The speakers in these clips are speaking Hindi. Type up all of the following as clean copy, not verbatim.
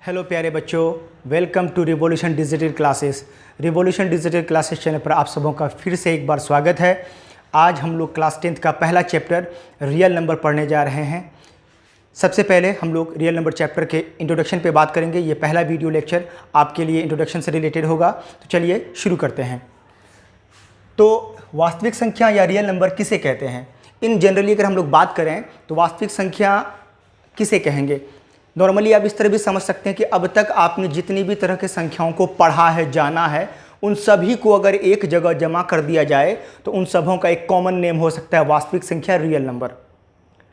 हेलो प्यारे बच्चों, welcome to revolution digital classes. Revolution digital classes channel पर आप सबों का फिर से एक बार स्वागत है। आज हम लोग क्लास 10th का पहला चैप्टर रियल नंबर पढ़ने जा रहे हैं। सबसे पहले हम लोग रियल नंबर चैप्टर के इंट्रोडक्शन पे बात करेंगे। ये पहला वीडियो लेक्चर आपके लिए इंट्रोडक्शन से रिलेटेड होगा। तो चलिए शुरू करते हैं। तो वास्तविक संख्या या रियल नंबर किसे कहते हैं? इन जनरली अगर हम लोग बात करें तो वास्तविक संख्या किसे कहेंगे? नॉर्मली आप इस तरह भी समझ सकते हैं कि अब तक आपने जितनी भी तरह के संख्याओं को पढ़ा है, जाना है, उन सभी को अगर एक जगह जमा कर दिया जाए तो उन सबों का एक कॉमन नेम हो सकता है वास्तविक संख्या, रियल नंबर।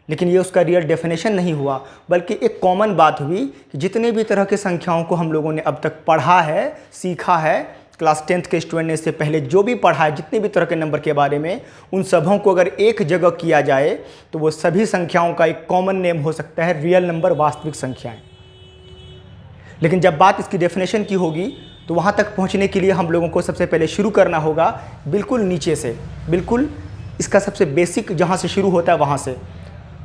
लेकिन ये उसका रियल डेफिनेशन नहीं हुआ, बल्कि एक कॉमन बात हुई कि जितने भी तरह के संख्याओं को हम लोगों ने अब तक पढ़ा है, सीखा है, क्लास 10th के स्टूडेंट ने इससे पहले जो भी पढ़ा है, जितने भी तरह के नंबर के बारे में, उन सबों को अगर एक जगह किया जाए तो वो सभी संख्याओं का एक कॉमन नेम हो सकता है रियल नंबर, वास्तविक संख्याएं। लेकिन जब बात इसकी डेफिनेशन की होगी तो वहाँ तक पहुँचने के लिए हम लोगों को सबसे पहले शुरू करना होगा बिल्कुल नीचे से, बिल्कुल इसका सबसे बेसिक जहाँ से शुरू होता है वहाँ से।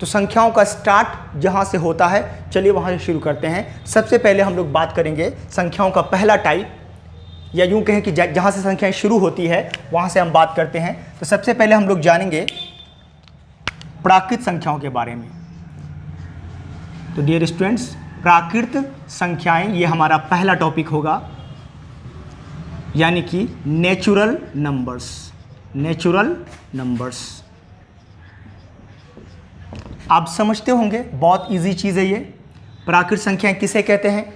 तो संख्याओं का स्टार्ट जहाँ से होता है, चलिए वहाँ से शुरू करते हैं। सबसे पहले हम लोग बात करेंगे संख्याओं का पहला टाइप, या यूं कहें कि जहाँ से संख्याएं शुरू होती है वहाँ से हम बात करते हैं। तो सबसे पहले हम लोग जानेंगे प्राकृत संख्याओं के बारे में। तो डियर स्टूडेंट्स, प्राकृत संख्याएं ये हमारा पहला टॉपिक होगा, यानी कि नेचुरल नंबर्स। नेचुरल नंबर्स आप समझते होंगे, बहुत इजी चीज़ है ये। प्राकृत संख्याएं किसे कहते हैं?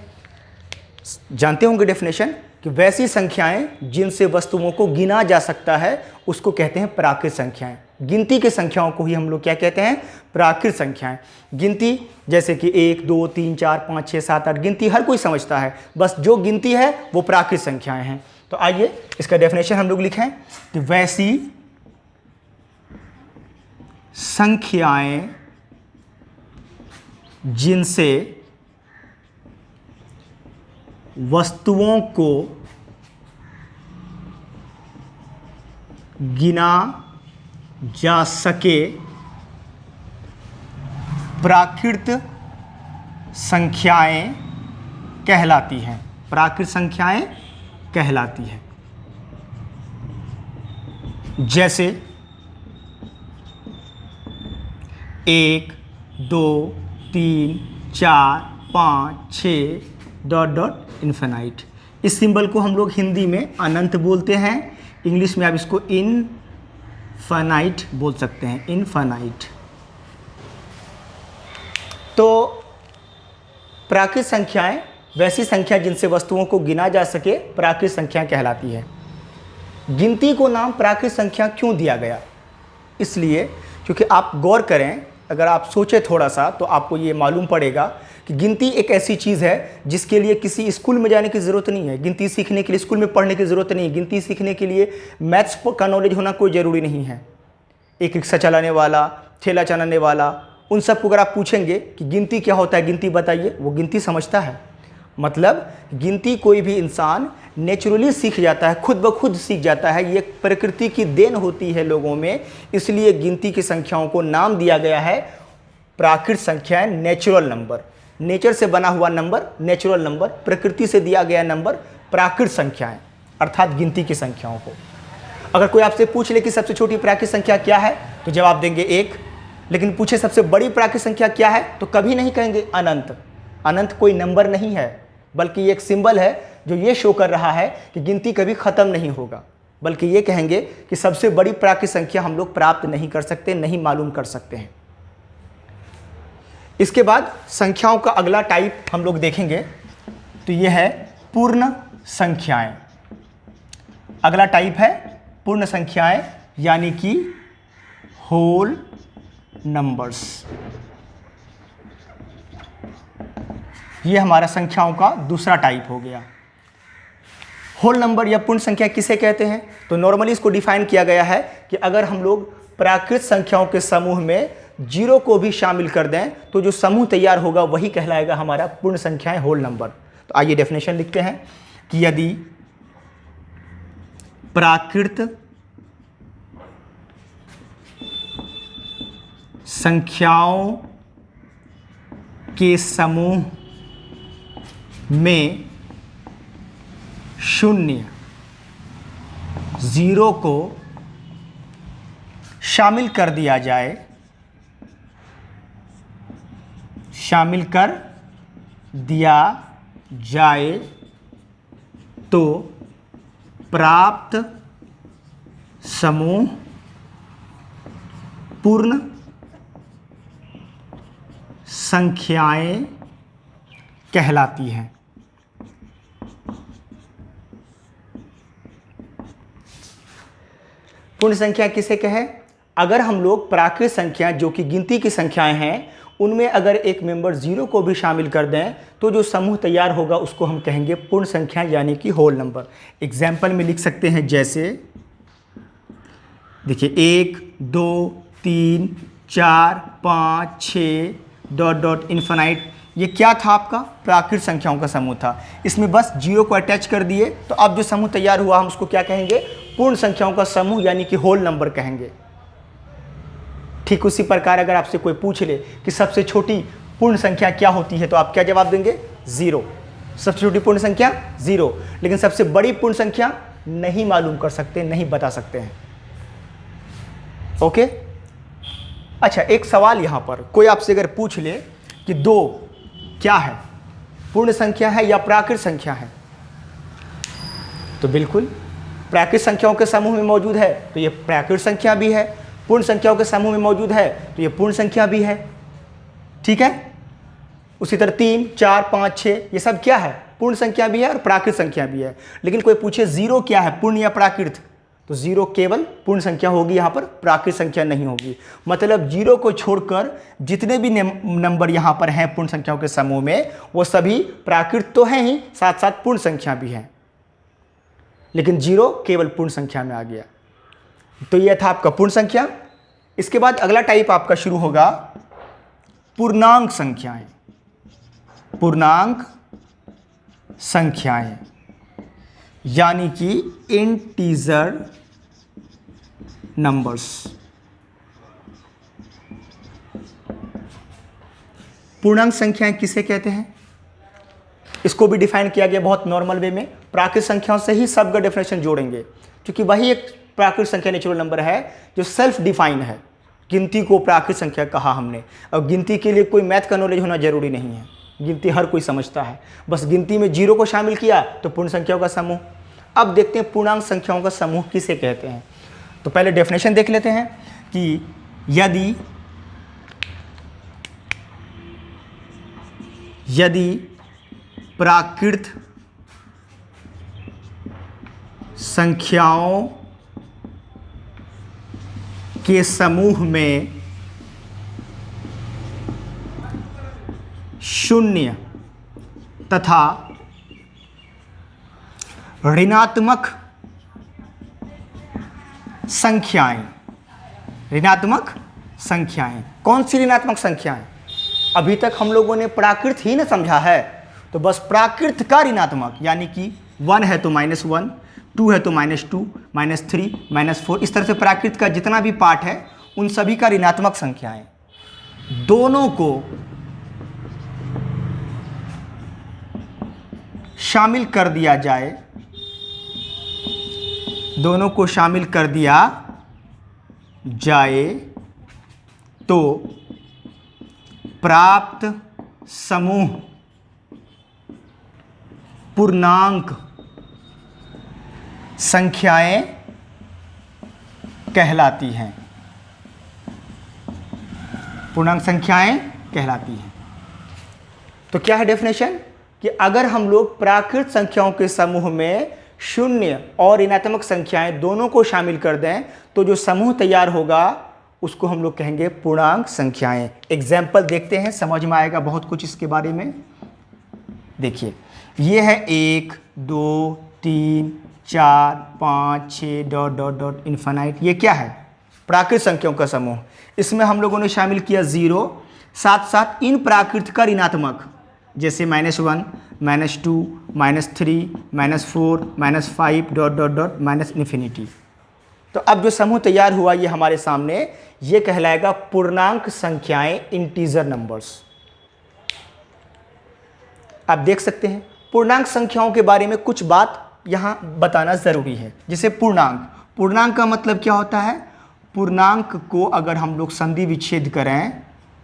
जानते होंगे डेफिनेशन कि वैसी संख्याएं जिनसे वस्तुओं को गिना जा सकता है उसको कहते हैं प्राकृत संख्याएं। गिनती के संख्याओं को ही हम लोग क्या कहते हैं? प्राकृत संख्याएं। गिनती जैसे कि 1, 2, 3, 4, 5, 6, 7, 8 गिनती हर कोई समझता है, बस जो गिनती है वो प्राकृत संख्याएं हैं। तो आइए इसका डेफिनेशन हम लोग लिखें कि वैसी संख्याएं जिनसे वस्तुओं को गिना जा सके प्राकृत संख्याएं कहलाती हैं। प्राकृत संख्याएं कहलाती हैं। जैसे 1, 2, 3, 4, 5, 6 ... इन्फिनाइट। इस सिंबल को हम लोग हिंदी में अनंत बोलते हैं, इंग्लिश में आप इसको इनफाइनाइट बोल सकते हैं, इनफाइनाइट। तो प्राकृत संख्याएं वैसी संख्या जिनसे वस्तुओं को गिना जा सके प्राकृत संख्या कहलाती है। गिनती को नाम प्राकृत संख्या क्यों दिया गया? इसलिए क्योंकि आप गौर करें, अगर आप सोचें थोड़ा सा तो आपको ये मालूम पड़ेगा कि गिनती एक ऐसी चीज़ है जिसके लिए किसी स्कूल में जाने की ज़रूरत नहीं है। गिनती सीखने के लिए स्कूल में पढ़ने की ज़रूरत नहीं है। गिनती सीखने के लिए मैथ्स का नॉलेज होना कोई ज़रूरी नहीं है। एक रिक्शा चलाने वाला, ठेला चलाने वाला, उन सबको अगर आप पूछेंगे कि गिनती क्या होता है, गिनती बताइए, वो गिनती समझता है। मतलब गिनती कोई भी इंसान नेचुरली सीख जाता है, खुद ब खुद सीख जाता है। ये प्रकृति की देन होती है लोगों में, इसलिए गिनती की संख्याओं को नाम दिया गया है प्राकृत संख्याएं, नेचुरल नंबर। नेचर से बना हुआ नंबर नेचुरल नंबर, प्रकृति से दिया गया नंबर प्राकृत संख्याएं, अर्थात गिनती की संख्याओं को। अगर कोई आपसे पूछ ले कि सबसे छोटी प्राकृत संख्या क्या है तो जवाब देंगे 1। लेकिन पूछे सबसे बड़ी प्राकृत संख्या क्या है तो कभी नहीं कहेंगे अनंत। अनंत कोई नंबर नहीं है, बल्कि एक सिंबल है जो ये शो कर रहा है कि गिनती कभी ख़त्म नहीं होगा। बल्कि ये कहेंगे कि सबसे बड़ी प्राकृत संख्या हम लोग प्राप्त नहीं कर सकते, नहीं मालूम कर सकते हैं। इसके बाद संख्याओं का अगला टाइप हम लोग देखेंगे, तो ये है पूर्ण संख्याएं। अगला टाइप है पूर्ण संख्याएं, यानी कि होल नंबर्स। ये हमारा संख्याओं का दूसरा टाइप हो गया। होल नंबर या पूर्ण संख्या किसे कहते हैं? तो नॉर्मली इसको डिफाइन किया गया है कि अगर हम लोग प्राकृत संख्याओं के समूह में 0 को भी शामिल कर दें तो जो समूह तैयार होगा वही कहलाएगा हमारा पूर्ण संख्याएं, होल नंबर। तो आइए डेफिनेशन लिखते हैं कि यदि प्राकृत संख्याओं के समूह में शून्य 0 को शामिल कर दिया जाए, शामिल कर दिया जाए तो प्राप्त समूह पूर्ण संख्याएं कहलाती हैं। पूर्ण संख्या किसे कहे? अगर हम लोग प्राकृत संख्या जो कि गिनती की संख्याएं हैं उनमें अगर एक मेंबर 0 को भी शामिल कर दें तो जो समूह तैयार होगा उसको हम कहेंगे पूर्ण संख्या यानी कि होल नंबर। एग्जाम्पल में लिख सकते हैं, जैसे देखिए 1 2 3 4 5 6 डॉट डॉट इन्फिनाइट, ये क्या था? आपका प्राकृत संख्याओं का समूह था। इसमें बस 0 को अटैच कर दिए तो अब जो समूह तैयार हुआ हम उसको क्या कहेंगे? पूर्ण संख्याओं का समूह यानी कि होल नंबर कहेंगे। ठीक उसी प्रकार अगर आपसे कोई पूछ ले कि सबसे छोटी पूर्ण संख्या क्या होती है तो आप क्या जवाब देंगे? 0। सबसे छोटी पूर्ण संख्या 0, लेकिन सबसे बड़ी पूर्ण संख्या नहीं मालूम कर सकते, नहीं बता सकते हैं। ओके, अच्छा एक सवाल यहाँ पर कोई आपसे अगर पूछ ले कि 2 क्या है, पूर्ण संख्या है या प्राकृत संख्या है, तो बिल्कुल प्राकृत संख्याओं के समूह में मौजूद है तो ये प्राकृत संख्या भी है, पूर्ण संख्याओं के समूह में मौजूद है तो ये पूर्ण संख्या भी है। ठीक है, उसी तरह 3 4 5 6 ये सब क्या है? पूर्ण संख्या भी है और प्राकृत संख्या भी है। लेकिन कोई पूछे 0 क्या है, पूर्ण या प्राकृत, तो 0 केवल पूर्ण संख्या होगी, यहाँ पर प्राकृत संख्या नहीं होगी। मतलब 0 को छोड़कर जितने भी नंबर यहाँ पर हैं पूर्ण संख्याओं के समूह में वो सभी प्राकृत तो हैं ही, साथ साथ पूर्ण संख्या भी है, लेकिन 0 केवल पूर्ण संख्या में आ गया। तो यह था आपका पूर्ण संख्या। इसके बाद अगला टाइप आपका शुरू होगा पूर्णांक संख्याएं। पूर्णांक संख्याएं यानी कि इंटीजर नंबर्स। पूर्णांक संख्याएं किसे कहते हैं? इसको भी डिफाइन किया गया बहुत नॉर्मल वे में। प्राकृत संख्याओं से ही सबका डेफिनेशन जोड़ेंगे, क्योंकि वही एक प्राकृत संख्या नेचुरल नंबर है जो सेल्फ डिफाइन है। गिनती को प्राकृत संख्या कहा हमने, और गिनती के लिए कोई मैथ का नॉलेज होना जरूरी नहीं है, गिनती हर कोई समझता है। बस गिनती में 0 को शामिल किया तो पूर्ण संख्याओं का समूह। अब देखते हैं पूर्णांक संख्याओं का समूह किसे कहते हैं। तो पहले डेफिनेशन देख लेते हैं कि यदि प्राकृत संख्याओं के समूह में 0 तथा ऋणात्मक संख्याएं, ऋणात्मक संख्याएं, कौन सी ऋणात्मक संख्याएं? अभी तक हम लोगों ने प्राकृत ही ना समझा है, तो बस प्राकृत का ऋणात्मक यानी कि 1 है तो -1, 2 है तो -2, -3, -4, इस तरह से प्राकृत का जितना भी पार्ट है उन सभी का ऋणात्मक संख्याएं, दोनों को शामिल कर दिया जाए, दोनों को शामिल कर दिया जाए तो प्राप्त समूह पूर्णांक संख्याएं कहलाती हैं। पूर्णांक संख्याएं कहलाती हैं। तो क्या है डेफिनेशन कि अगर हम लोग प्राकृत संख्याओं के समूह में 0 और ऋणात्मक संख्याएं दोनों को शामिल कर दें तो जो समूह तैयार होगा उसको हम लोग कहेंगे पूर्णांक संख्याएं। एग्जाम्पल देखते हैं, समझ में आएगा बहुत कुछ इसके बारे में। देखिए ये है 1 2 3 4 5 6 डॉट डॉट डॉट इन्फिनाइट। ये क्या है? प्राकृत संख्याओं का समूह। इसमें हम लोगों ने शामिल किया 0, साथ साथ इन प्राकृत का ऋणात्मक जैसे -1 -2 -3 -4 -5 डॉट डॉट डॉट -इन्फिनिटी। तो अब जो समूह तैयार हुआ ये हमारे सामने, ये कहलाएगा पूर्णांक संख्याएं, इंटीजर नंबर्स। आप देख सकते हैं पूर्णांक संख्याओं के बारे में कुछ बात यहाँ बताना ज़रूरी है। जैसे पूर्णांक, पूर्णांक का मतलब क्या होता है? पूर्णांक को अगर हम लोग संधि विच्छेद करें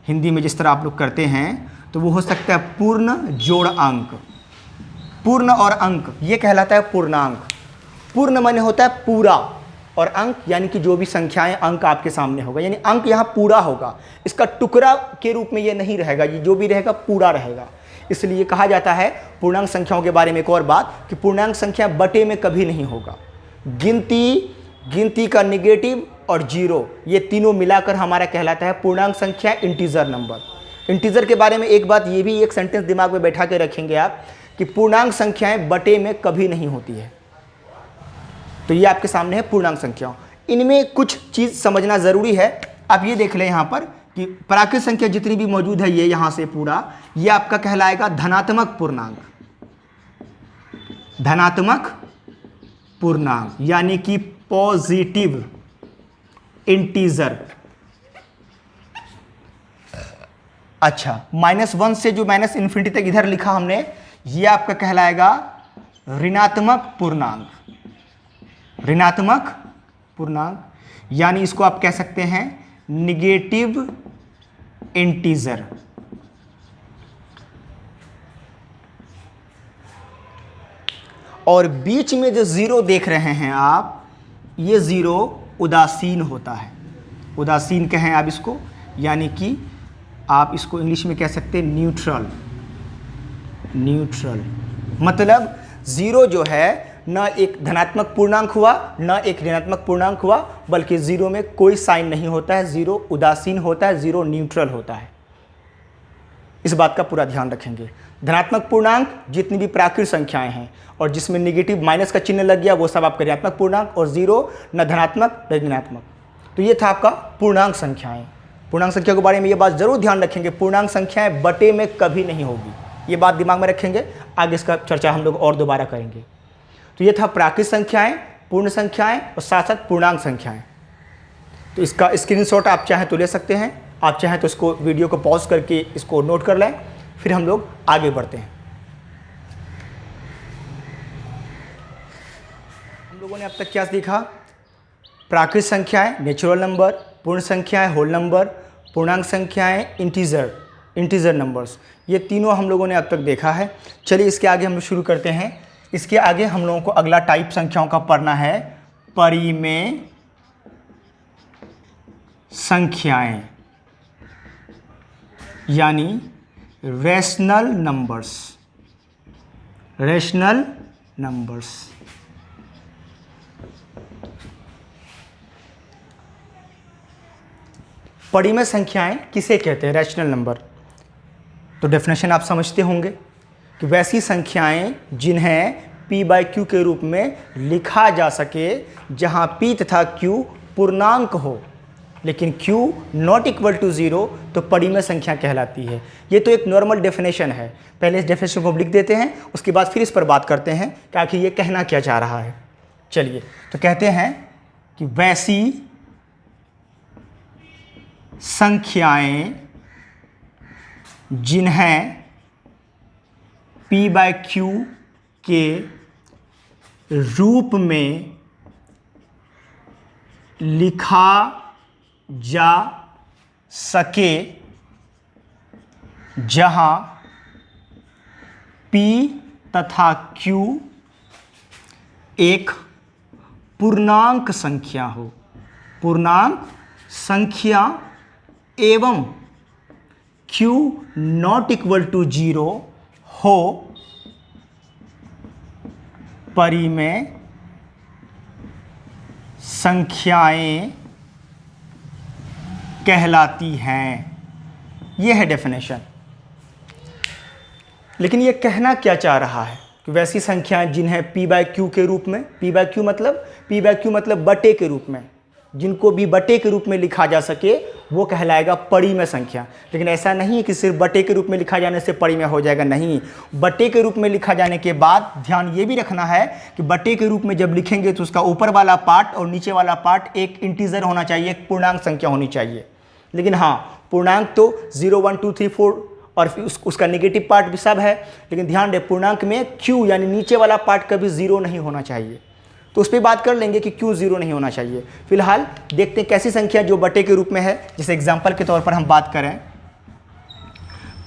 हिंदी में जिस तरह आप लोग करते हैं तो वो हो सकता है पूर्ण जोड़ अंक। पूर्ण और अंक ये कहलाता है पूर्णांक। पूर्ण माने होता है पूरा, और अंक यानी कि जो भी संख्याएं अंक आपके सामने होगा, यानी अंक यहाँ पूरा होगा। इसका टुकड़ा के रूप में ये नहीं रहेगा, ये जो भी रहेगा पूरा रहेगा। इसलिए कहा जाता है पूर्णांक संख्याओं के बारे में एक और बात कि पूर्णांक संख्या बटे में कभी नहीं होगा। गिनती का निगेटिव और जीरो ये तीनों मिलाकर हमारा कहलाता है पूर्णांक संख्या, इंटीजर नंबर। इंटीजर के बारे में एक बात, ये भी एक सेंटेंस दिमाग में बैठा के रखेंगे आप कि पूर्णांक संख्याएं बटे में कभी नहीं होती है। तो ये आपके सामने है पूर्णांक संख्याओं। इनमें कुछ चीज़ समझना ज़रूरी है। आप ये देख लें यहाँ पर कि प्राकृत संख्या जितनी भी मौजूद है ये यहाँ से पूरा, ये आपका कहलाएगा धनात्मक पूर्णांक। धनात्मक पूर्णांक यानी कि पॉजिटिव इंटीजर। अच्छा, -1 से जो -∞ तक इधर लिखा हमने, ये आपका कहलाएगा ऋणात्मक पूर्णांक। ऋणात्मक पूर्णांक यानी इसको आप कह सकते हैं निगेटिव इंटीजर। और बीच में जो जीरो देख रहे हैं आप, ये जीरो उदासीन होता है। उदासीन कहें आप इसको, यानी कि आप इसको इंग्लिश में कह सकते हैं न्यूट्रल। न्यूट्रल मतलब जीरो जो है न एक धनात्मक पूर्णांक हुआ न एक ऋणात्मक पूर्णांक हुआ, बल्कि जीरो में कोई साइन नहीं होता है। जीरो उदासीन होता है, जीरो न्यूट्रल होता है। इस बात का पूरा ध्यान रखेंगे। धनात्मक पूर्णांक जितनी भी प्राकृत संख्याएं हैं और जिसमें निगेटिव माइनस का चिन्ह लग गया वो सब आपका ऋणात्मक पूर्णांक, और जीरो न धनात्मक न ऋणात्मक। तो ये था आपका पूर्णांक संख्याएं। पूर्णांक संख्या के बारे में ये बात जरूर ध्यान रखेंगे, पूर्णांक संख्याएं बटे में कभी नहीं होगी। ये बात दिमाग में रखेंगे, आगे इसका चर्चा हम लोग और दोबारा करेंगे। तो ये था प्राकृत संख्याएं, पूर्ण संख्याएं और साथ साथ पूर्णांक संख्याएं। तो इसका स्क्रीनशॉट आप चाहें तो ले सकते हैं, आप चाहें तो इसको वीडियो को पॉज करके इसको नोट कर लें, फिर हम लोग आगे बढ़ते हैं। हम लोगों ने अब तक क्या सीखा? प्राकृत संख्याएं नेचुरल नंबर, पूर्ण संख्याएं होल नंबर, पूर्णांक संख्याएं इंटीजर नंबर्स, ये तीनों हम लोगों ने अब तक देखा है। चलिए इसके आगे हम लोग शुरू करते हैं। इसके आगे हम लोगों को अगला टाइप संख्याओं का पढ़ना है, परिमेय संख्याएं यानी रैशनल नंबर्स। रैशनल नंबर्स परिमेय संख्याएं किसे कहते हैं? Rational number. तो डेफिनेशन आप समझते होंगे कि वैसी संख्याएं जिन्हें p/q के रूप में लिखा जा सके, जहां p तथा q पूर्णांक हो लेकिन q नॉट इक्वल टू 0, तो परिमेय संख्या कहलाती है। ये तो एक नॉर्मल डेफिनेशन है। पहले इस डेफिनेशन को लिख देते हैं, उसके बाद फिर इस पर बात करते हैं कि आखिर ये कहना क्या चाह रहा है। चलिए, तो कहते हैं कि वैसी संख्याएं जिन्हें p/q के रूप में लिखा जा सके, जहां p तथा q एक पूर्णांक संख्या हो, पूर्णांक संख्या एवं q नॉट इक्वल टू 0 हो, परिमेय संख्याएं कहलाती हैं। यह है डेफिनेशन। लेकिन यह कहना क्या चाह रहा है कि वैसी संख्याएं जिन्हें p/q के रूप में, p/q मतलब बटे के रूप में, जिनको भी बटे के रूप में लिखा जा सके वो कहलाएगा परिमेय संख्या। लेकिन ऐसा नहीं है कि सिर्फ बटे के रूप में लिखा जाने से परिमेय हो जाएगा, नहीं। बटे के रूप में लिखा जाने के बाद ध्यान ये भी रखना है कि बटे के रूप में जब लिखेंगे तो उसका ऊपर वाला पार्ट और नीचे वाला पार्ट एक इंटीजर होना चाहिए, एक पूर्णांक संख्या होनी चाहिए। लेकिन हाँ, पूर्णांक तो 0, 1, 2, 3, 4 और फिर उसका नेगेटिव पार्ट भी सब है, लेकिन ध्यान रहे पूर्णांक में q यानी नीचे वाला पार्ट कभी जीरो नहीं होना चाहिए। तो उस पर बात कर लेंगे कि क्यों जीरो नहीं होना चाहिए। फिलहाल देखते हैं कैसी संख्या जो बटे के रूप में है। जैसे एग्जाम्पल के तौर पर हम बात करें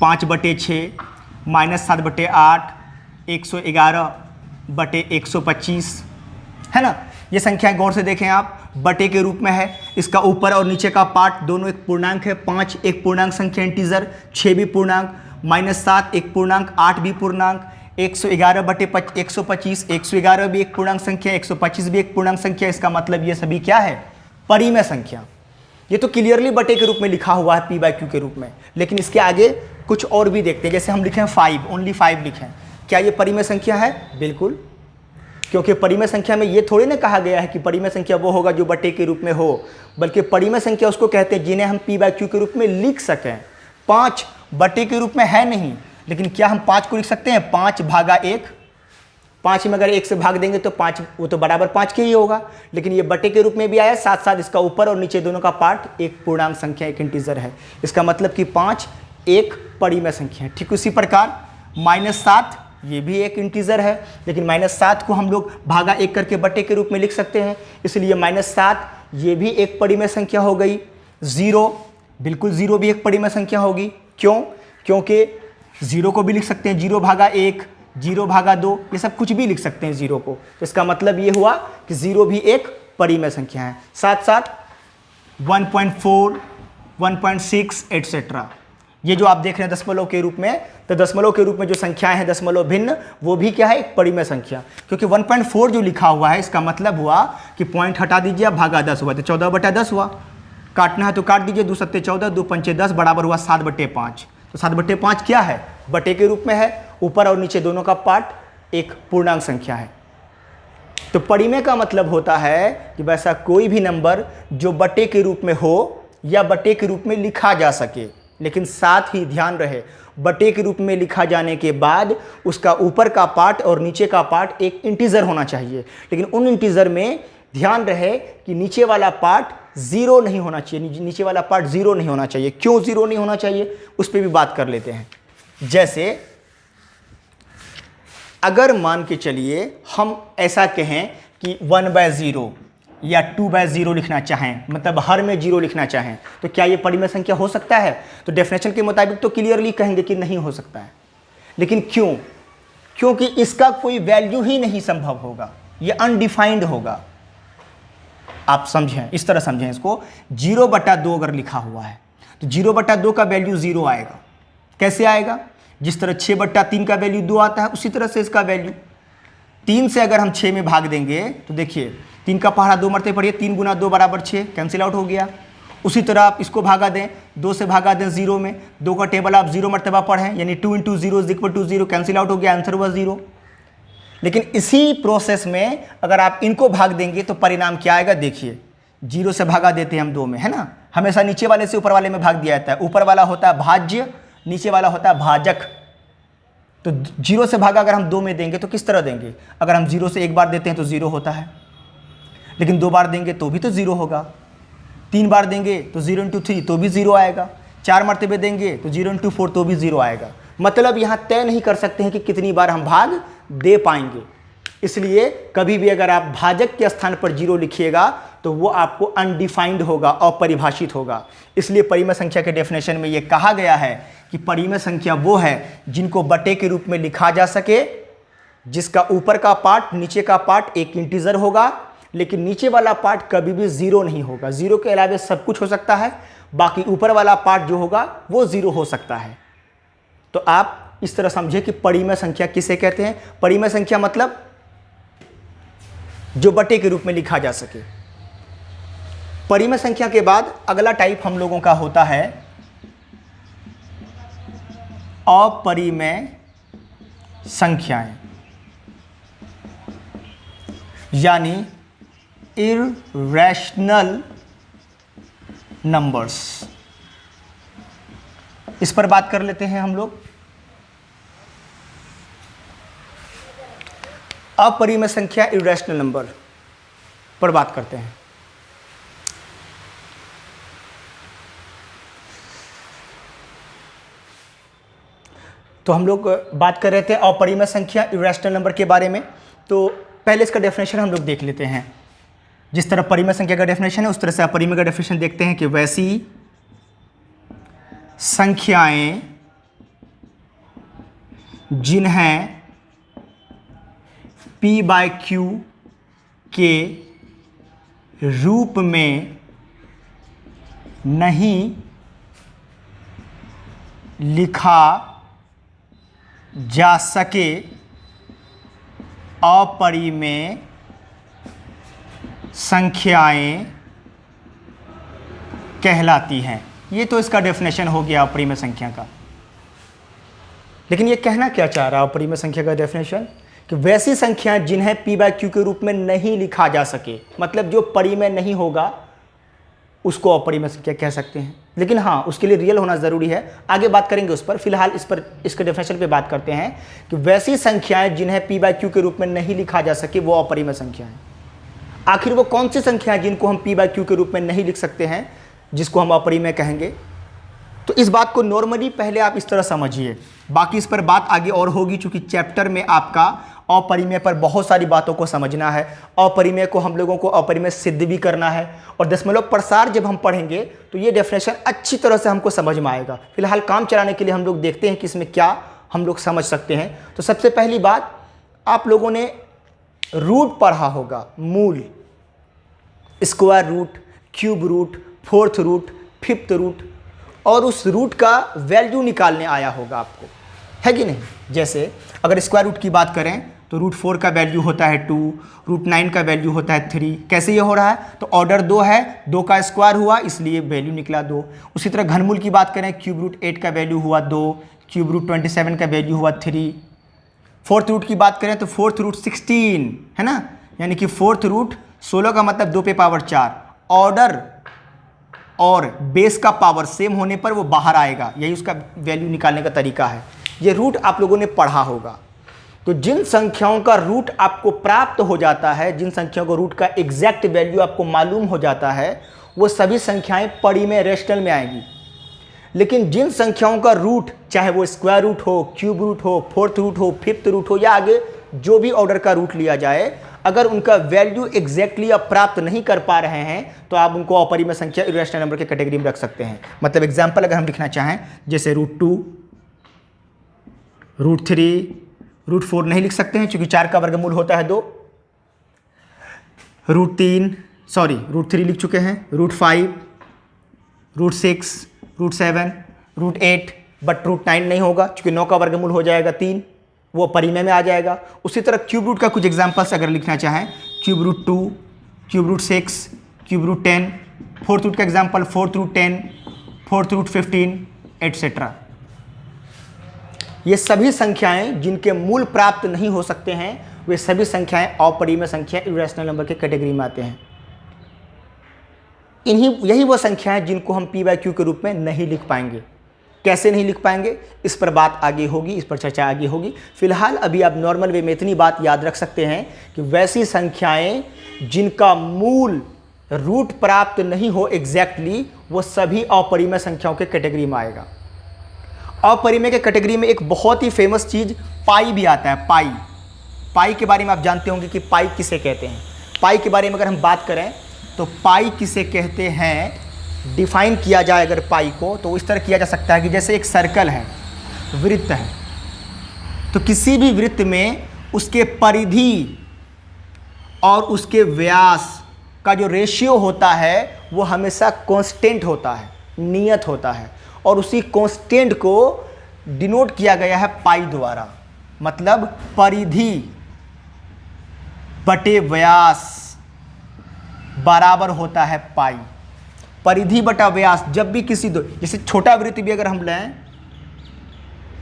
5/6 -7/8 111/125 है ना। ये संख्या गौर से देखें आप, बटे के रूप में है। इसका ऊपर और नीचे का पार्ट दोनों एक पूर्णांक है। 5 एक पूर्णांक संख्या इंटीजर, 6 भी पूर्णांक, -7 एक पूर्णांक, 8 भी पूर्णांक, 111/125 111 भी एक पूर्णांक संख्या, 125 भी एक पूर्णांक संख्या। इसका मतलब ये सभी क्या है, परिमेय संख्या। ये तो क्लियरली बटे के रूप में लिखा हुआ है p/q के रूप में, लेकिन इसके आगे कुछ और भी देखते हैं। जैसे हम लिखें 5, ओनली 5 लिखें, क्या ये परिमेय संख्या है? बिल्कुल, क्योंकि परिमेय संख्या में ये थोड़ी ना कहा गया है कि परिमेय संख्या वो होगा जो बटे के रूप में हो, बल्कि परिमेय संख्या उसको कहते हैं जिन्हें हम p/q के रूप में लिख सकें। 5 बटे के रूप में है नहीं, लेकिन क्या हम 5 को लिख सकते हैं? 5/1, 5 में अगर 1 से भाग देंगे तो 5, वो तो बराबर 5 के ही होगा। लेकिन ये बटे के रूप में भी आया, साथ साथ इसका ऊपर और नीचे दोनों का पार्ट एक पूर्णांक संख्या, एक इंटीजर है। इसका मतलब कि 5 एक परिमेय संख्या है। ठीक उसी प्रकार -7 ये भी एक इंटीजर है, लेकिन -7 को हम लोग भागा 1 करके बटे के रूप में लिख सकते हैं, इसलिए -7 ये भी एक परिमेय संख्या हो गई। 0, बिल्कुल 0 भी एक परिमेय संख्या होगी। क्यों? क्योंकि 0 को भी लिख सकते हैं 0/1, 0/2, ये सब कुछ भी लिख सकते हैं 0 को। तो इसका मतलब ये हुआ कि 0 भी एक परिमेय संख्या है। साथ साथ 1.4, 1.6 एटसेट्रा, ये जो आप देख रहे हैं दशमलव के रूप में, तो दशमलव के रूप में जो संख्याएं हैं दशमलव भिन्न, वो भी क्या है, एक परिमेय संख्या। क्योंकि 1.4 जो लिखा हुआ है, इसका मतलब हुआ कि पॉइंट हटा दीजिए, अब भागा 10 हुआ तो 14/10 हुआ। काटना है तो काट दीजिए, 2 7 14, 2 5 10 बराबर हुआ 7/5। तो 7/5 क्या है, बटे के रूप में है। ऊपर और नीचे दोनों का पार्ट एक पूर्णांक संख्या है। तो परिमेय का मतलब होता है कि वैसा कोई भी नंबर जो बटे के रूप में हो या बटे के रूप में लिखा जा सके, लेकिन साथ ही ध्यान रहे बटे के रूप में लिखा जाने के बाद उसका ऊपर का पार्ट और नीचे का पार्ट एक इंटीजर होना चाहिए। लेकिन उन इंटीजर में ध्यान रहे कि नीचे वाला पार्ट 0 नहीं होना चाहिए, नीचे वाला पार्ट 0 नहीं होना चाहिए। क्यों 0 नहीं होना चाहिए, उस पर भी बात कर लेते हैं। जैसे अगर मान के चलिए हम ऐसा कहें कि 1/0 या 2/0 लिखना चाहें, मतलब हर में 0 लिखना चाहें, तो क्या ये परिमेय संख्या हो सकता है? तो डेफिनेशन के मुताबिक तो क्लियरली कहेंगे कि नहीं हो सकता है। लेकिन क्यों? क्योंकि इसका कोई वैल्यू ही नहीं संभव होगा, ये अनडिफाइंड होगा। आप समझें, इस तरह समझें इसको। 0/2 अगर लिखा हुआ है तो 0/2 का वैल्यू 0 आएगा। कैसे आएगा? जिस तरह 6/3 का वैल्यू 2 आता है, उसी तरह से इसका वैल्यू 3 से अगर हम 6 में भाग देंगे तो देखिए 3 का पहाड़ा 2 मरते पड़िए, 3 × 2 = 6, कैंसिल आउट हो गया। उसी तरह आप इसको भागा दें, 2 से भागा दें 0 में, 2 का टेबल आप 0 मरतबा पढ़ें, यानी 2 × 0 = 0, कैंसिल आउट हो गया, आंसर हुआ 0। लेकिन इसी प्रोसेस में अगर आप इनको भाग देंगे तो परिणाम क्या आएगा? देखिए 0 से भागा देते हैं हम 2 में, है ना। हमेशा नीचे वाले से ऊपर वाले में भाग दिया जाता है। ऊपर वाला होता है भाज्य, नीचे वाला होता है भाजक। तो 0 से भागा अगर हम 2 में देंगे तो किस तरह देंगे? अगर हम 0 से एक बार देते हैं तो 0 होता है, लेकिन 2 बार देंगे तो भी तो 0 होगा। 3 बार देंगे तो 0 × 3 तो भी 0 आएगा। 4 मरतबे देंगे तो 0 × 4 तो भी 0 आएगा। मतलब यहाँ तय नहीं कर सकते हैं कि कितनी बार हम भाग दे पाएंगे। इसलिए कभी भी अगर आप भाजक के स्थान पर 0 लिखिएगा तो वो आपको अनडिफाइंड होगा, अपरिभाषित होगा। इसलिए परिमेय संख्या के डेफिनेशन में ये कहा गया है कि परिमेय संख्या वो है जिनको बटे के रूप में लिखा जा सके, जिसका ऊपर का पार्ट नीचे का पार्ट एक इंटीजर होगा, लेकिन नीचे वाला पार्ट कभी भी 0 नहीं होगा। 0 के अलावा सब कुछ हो सकता है, बाकी ऊपर वाला पार्ट जो होगा वो 0 हो सकता है। तो आप इस तरह समझे कि परिमेय संख्या किसे कहते हैं। परिमेय संख्या मतलब जो बटे के रूप में लिखा जा सके। परिमेय संख्या के बाद अगला टाइप हम लोगों का होता है अपरिमेय संख्याएं, यानी इररेशनल नंबर्स। इस पर बात कर लेते हैं हम लोग। अपरिमेय संख्या, इररेशनल नंबर पर बात करते हैं। तो हम लोग बात कर रहे थे अपरिमेय संख्या इरेशनल नंबर के बारे में। तो पहले इसका डेफिनेशन हम लोग देख लेते हैं। जिस तरह परिमेय संख्या का डेफिनेशन है उस तरह से अपरिमेय का डेफिनेशन देखते हैं कि वैसी संख्याएं जिन्हें p/q के रूप में नहीं लिखा जा सके अपरिमेय संख्याएं कहलाती हैं। ये तो इसका डेफिनेशन हो गया अपरिमेय संख्या का। लेकिन ये कहना क्या चाह रहा है अपरिमेय संख्या का डेफिनेशन, कि वैसी संख्याएं जिन्हें p/q के रूप में नहीं लिखा जा सके, मतलब जो परिमेय नहीं होगा उसको अपरिमेय संख्या कह सकते हैं। लेकिन हाँ, उसके लिए रियल होना ज़रूरी है, आगे बात करेंगे उस पर। फिलहाल इसके डेफिनेशन पे बात करते हैं कि वैसी संख्याएं जिन्हें p/q के रूप में नहीं लिखा जा सके वो अपरिमेय संख्या हैं। आखिर वो कौन सी संख्याएं जिनको हम p/q के रूप में नहीं लिख सकते हैं, जिसको हम अपरिमेय कहेंगे? तो इस बात को नॉर्मली पहले आप इस तरह समझिए, बाकी इस पर बात आगे और होगी, चूंकि चैप्टर में आपका अपरिमेय पर बहुत सारी बातों को समझना है। अपरिमेय को हम लोगों को अपरिमेय सिद्ध भी करना है, और दशमलव प्रसार जब हम पढ़ेंगे तो ये डेफिनेशन अच्छी तरह से हमको समझ में आएगा। फिलहाल काम चलाने के लिए हम लोग देखते हैं कि इसमें क्या हम लोग समझ सकते हैं। तो सबसे पहली बात, आप लोगों ने रूट पढ़ा होगा, मूल, square root, cube root, fourth root, fifth root, और उस रूट का वैल्यू निकालने आया होगा आपको, है कि नहीं? जैसे अगर स्क्वायर रूट की बात करें तो रूट 4 का वैल्यू होता है 2, रूट 9 का वैल्यू होता है 3। कैसे ये हो रहा है? तो ऑर्डर 2 है, 2 का स्क्वायर हुआ इसलिए वैल्यू निकला 2। उसी तरह घनमूल की बात करें, क्यूब रूट 8 का वैल्यू हुआ 2, क्यूब रूट 27 का वैल्यू हुआ 3। फोर्थ रूट की बात करें तो फोर्थ रूट 16 है ना, यानी कि फोर्थ रूट 16 का मतलब 2 पे पावर 4। ऑर्डर और बेस का पावर सेम होने पर वो बाहर आएगा, यही उसका वैल्यू निकालने का तरीका है। ये रूट आप लोगों ने पढ़ा होगा। तो जिन संख्याओं का रूट आपको प्राप्त हो जाता है, जिन संख्याओं को रूट का एग्जैक्ट वैल्यू आपको मालूम हो जाता है, वो सभी संख्याएं परिमेय रेशनल में आएंगी। लेकिन जिन संख्याओं का रूट, चाहे वो स्क्वायर रूट हो, क्यूब रूट हो, फोर्थ रूट हो, फिफ्थ रूट हो, या आगे जो भी ऑर्डर का रूट लिया जाए, अगर उनका वैल्यू एग्जैक्टली आप प्राप्त नहीं कर पा रहे हैं तो आप उनको अपरिमेय संख्या इरेशनल नंबर के कैटेगरी में रख सकते हैं। मतलब एग्जाम्पल अगर हम लिखना चाहें, जैसे रूट 2, रूट 3, रूट 4 नहीं लिख सकते हैं क्योंकि 4 का वर्गमूल होता है 2। रूट 3 लिख चुके हैं, root 5, root 6, root 7, root 8, but root 9 नहीं होगा क्योंकि 9 का वर्गमूल हो जाएगा 3, वो परिमेय में आ जाएगा। उसी तरह क्यूब रूट का कुछ एग्जांपल्स अगर लिखना चाहें, cube root 2, cube root 6, cube root 10, fourth root का example fourth root 10, fourth root 15 etcetera. ये सभी संख्याएं जिनके मूल प्राप्त नहीं हो सकते हैं, वे सभी संख्याएं अपरिमेय संख्या इरेशनल नंबर के कैटेगरी में आते हैं। यही वो संख्याएं जिनको हम p/q के रूप में नहीं लिख पाएंगे। कैसे नहीं लिख पाएंगे, इस पर बात आगे होगी, इस पर चर्चा आगे होगी। फिलहाल अभी आप नॉर्मल वे में इतनी बात याद रख सकते हैं कि वैसी संख्याएं जिनका मूल रूट प्राप्त नहीं हो एग्जैक्टली, वो सभी अपरिमेय संख्याओं के कैटेगरी में आएगा। अपरिमेय के कैटेगरी में एक बहुत ही फेमस चीज पाई भी आता है। पाई के बारे में आप जानते होंगे कि पाई किसे कहते हैं। पाई के बारे में अगर हम बात करें तो पाई किसे कहते हैं, डिफाइन किया जाए अगर पाई को, तो इस तरह किया जा सकता है कि जैसे एक सर्कल है, वृत्त है, तो किसी भी वृत्त में उसके परिधि और उसके व्यास का जो रेशियो होता है वो हमेशा कांस्टेंट होता है, नियत होता है, और उसी कांस्टेंट को डिनोट किया गया है पाई द्वारा। मतलब परिधि बटे व्यास बराबर होता है पाई। परिधि बटा व्यास, जब भी किसी दो, जैसे छोटा वृत्त भी अगर हम लें,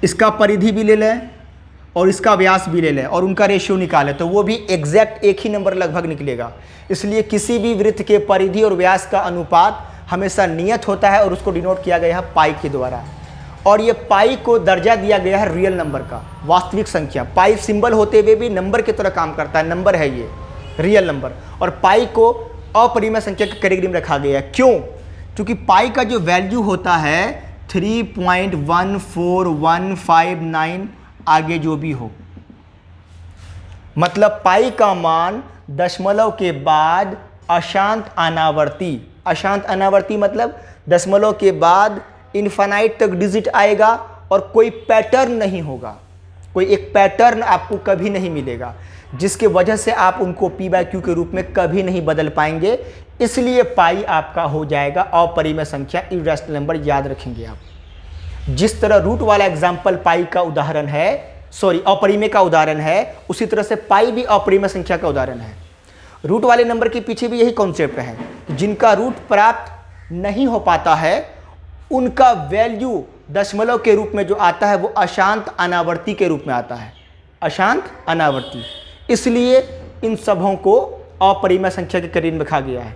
इसका परिधि भी ले लें और इसका व्यास भी ले लें और उनका रेशियो निकालें, तो वो भी एग्जैक्ट एक ही नंबर लगभग निकलेगा। इसलिए किसी भी वृत्त के परिधि और व्यास का अनुपात हमेशा नियत होता है और उसको डिनोट किया गया है पाई के द्वारा। और ये पाई को दर्जा दिया गया है रियल नंबर का, वास्तविक संख्या। पाई सिंबल होते हुए भी नंबर की तरह काम करता है, नंबर है ये रियल नंबर। और पाई को अपरिमेय संख्या की कैटेगरी में रखा गया है। क्यों? क्योंकि पाई का जो वैल्यू होता है 3.14159 आगे जो भी हो, मतलब पाई का मान दशमलव के बाद अशांत अनावर्ती, अशांत अनावर्ती मतलब दशमलव के बाद इनफाइनाइट तक डिजिट आएगा और कोई पैटर्न नहीं होगा, कोई एक पैटर्न आपको कभी नहीं मिलेगा, जिसके वजह से आप उनको p/q के रूप में कभी नहीं बदल पाएंगे। इसलिए पाई आपका हो जाएगा अपरिमेय संख्या, इरैशनल नंबर। याद रखेंगे आप, जिस तरह रूट वाला एग्जाम्पल पाई का उदाहरण है, सॉरी अपरिमेय का उदाहरण है, उसी तरह से पाई भी अपरिमेय संख्या का उदाहरण है। रूट वाले नंबर के पीछे भी यही कॉन्सेप्ट है, जिनका रूट प्राप्त नहीं हो पाता है उनका वैल्यू दशमलव के रूप में जो आता है वो अशांत अनावर्ती के रूप में आता है, अशांत अनावर्ती। इसलिए इन सबों को अपरिमेय संख्या के करीब रखा गया है,